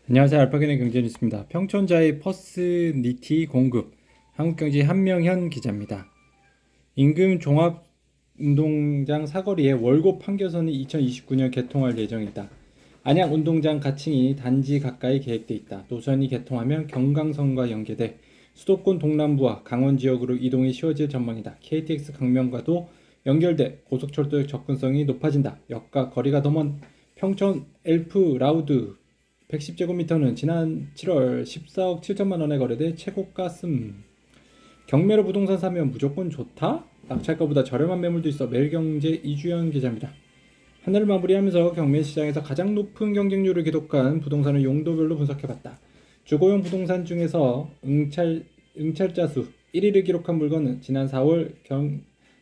안녕하세요. 알파견의 경제뉴스입니다. 평촌자의 퍼스니티 공급, 한국경제 한명현 기자입니다. 임금 종합운동장 사거리에 월곡 판교선이 2029년 개통할 예정이다. 안양 운동장 가칭이 단지 가까이 계획돼 있다. 노선이 개통하면 경강선과 연계돼 수도권 동남부와 강원 지역으로 이동이 쉬워질 전망이다. KTX 강명과도 연결돼 고속철도의 접근성이 높아진다. 역과 거리가 더 먼 평촌 엘프 라우드 110제곱미터는 지난 7월 14억 7천만 원에 거래돼 최고가씀. 경매로 부동산 사면 무조건 좋다? 낙찰가보다 저렴한 매물도 있어. 매일경제 이주연 기자입니다. 한 해를 마무리하면서 경매 시장에서 가장 높은 경쟁률을 기록한 부동산을 용도별로 분석해봤다. 주거용 부동산 중에서 응찰자 수 1위를 기록한 물건은 지난 4월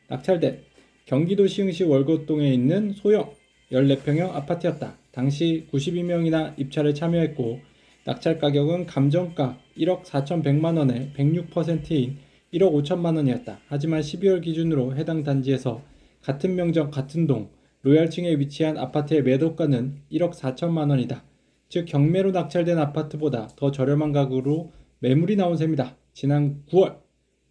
낙찰된 경기도 시흥시 월곡동에 있는 소형 14평형 아파트였다. 당시 92명이나 입찰에 참여했고 낙찰 가격은 감정가 1억 4,100만원의 106%인 1억 5천만원이었다. 하지만 12월 기준으로 해당 단지에서 같은 명적 같은 동 로얄층에 위치한 아파트의 매도가는 1억 4천만원이다. 즉 경매로 낙찰된 아파트보다 더 저렴한 가격으로 매물이 나온 셈이다. 지난 9월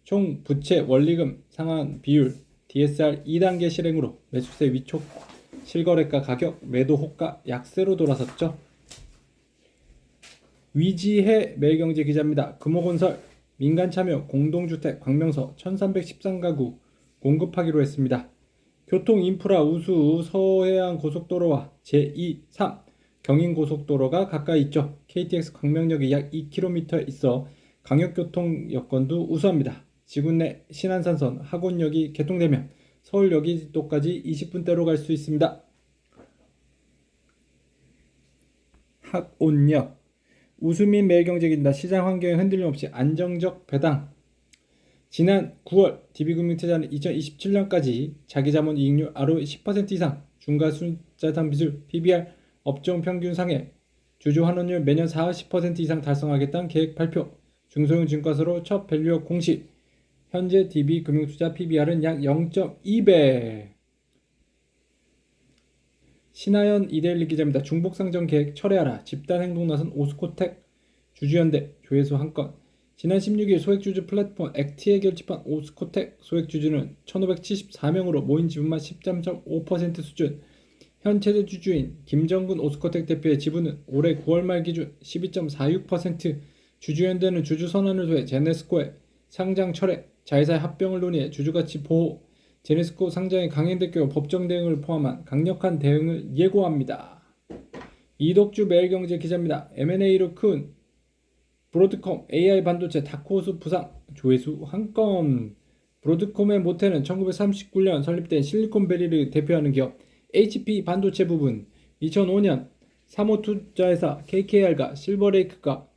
총 부채 원리금 상환 비율 DSR 2단계 실행으로 매수세 위촉 실거래가 가격 매도 호가 약세로 돌아섰죠. 위지혜 매일경제 기자입니다. 금호건설 민간 참여 공동주택 광명서 1313가구 공급하기로 했습니다. 교통 인프라 우수 서해안 고속도로와 제2, 3 경인고속도로가 가까이 있죠. KTX 광명역이 약 2km에 있어 광역교통 여건도 우수합니다. 지구 내 신안산선 학원역이 개통되면 서울 여기도까지 20분대로 갈 수 있습니다. 학온역 우수민 매일경제기입니다. 시장 환경에 흔들림 없이 안정적 배당. 지난 9월 DB금융투자는 2027년까지 자기자본 이익률 ROE 10% 이상, 중과순자산 비율 PBR 업종 평균 상해, 주주 환원율 매년 40% 이상 달성하겠다는 계획 발표. 중소형 증권사로 첫 밸류업 공시. 현재 DB금융투자 PBR은 약 0.2배. 신하연 이데일리 기자입니다. 중복상장 계획 철회하라. 집단행동 나선 오스코텍 주주연대 조회수 한 건. 지난 16일 소액주주 플랫폼 액티에 결집한 오스코텍 소액주주는 1574명으로 모인 지분만 13.5% 수준. 현 최대 주주인 김정근 오스코텍 대표의 지분은 올해 9월 말 기준 12.46%. 주주연대는 주주선언을 통해 제네스코의 상장 철회, 자회사의 합병을 논의해 주주가치 보호, 제네스코 상장의 강행될 경우 법정 대응을 포함한 강력한 대응을 예고합니다. 이덕주 매일경제 기자입니다. M&A로 큰 브로드컴 AI 반도체 다크호스 부상 조회수 한 건. 브로드컴의 모태는 1939년 설립된 실리콘밸리를 대표하는 기업 HP 반도체 부분. 2005년 사모투자회사 KKR과 실버레이크가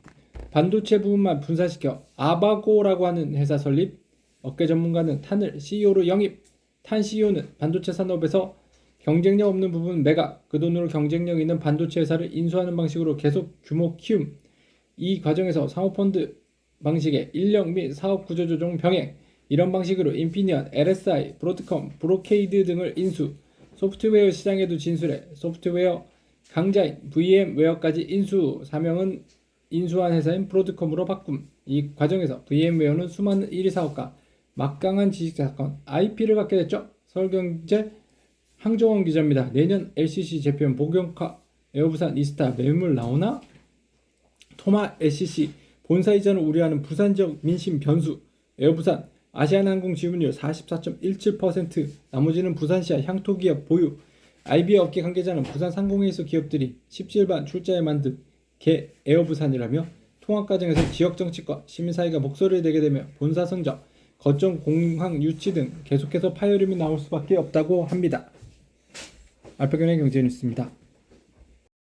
반도체 부분만 분산시켜 아바고라고 하는 회사 설립. 업계 전문가는 탄을 CEO로 영입. 탄 CEO는 반도체 산업에서 경쟁력 없는 부분 매각, 그 돈으로 경쟁력 있는 반도체 회사를 인수하는 방식으로 계속 규모 키움. 이 과정에서 사모펀드 방식의 인력 및 사업 구조 조정 병행, 이런 방식으로 인피니언, LSI, 브로드컴, 브로케이드 등을 인수, 소프트웨어 시장에도 진출해 소프트웨어 강자인 VM웨어까지 인수. 사명은 인수한 회사인 브로드컴으로 바꿈. 이 과정에서 VM웨어는 수많은 1위 사업가, 막강한 지식사건, IP를 갖게 됐죠. 서울경제 항정원 기자입니다. 내년 LCC 재편 복용카 에어부산 이스타 매물 나오나? 토마 LCC 본사 이전을 우려하는 부산 지역 민심 변수. 에어부산 아시아나항공 지분율 44.17%, 나머지는 부산시와 향토기업 보유. IB 업계 관계자는 부산 상공회의소 기업들이 17반 출자에 만든 개 에어부산이라며 통합 과정에서 지역정치권, 시민사회가 목소리를 내게 되며 본사 성적, 거점 공항 유치 등 계속해서 파열음이 나올 수밖에 없다고 합니다. 알파견의 경제뉴스입니다.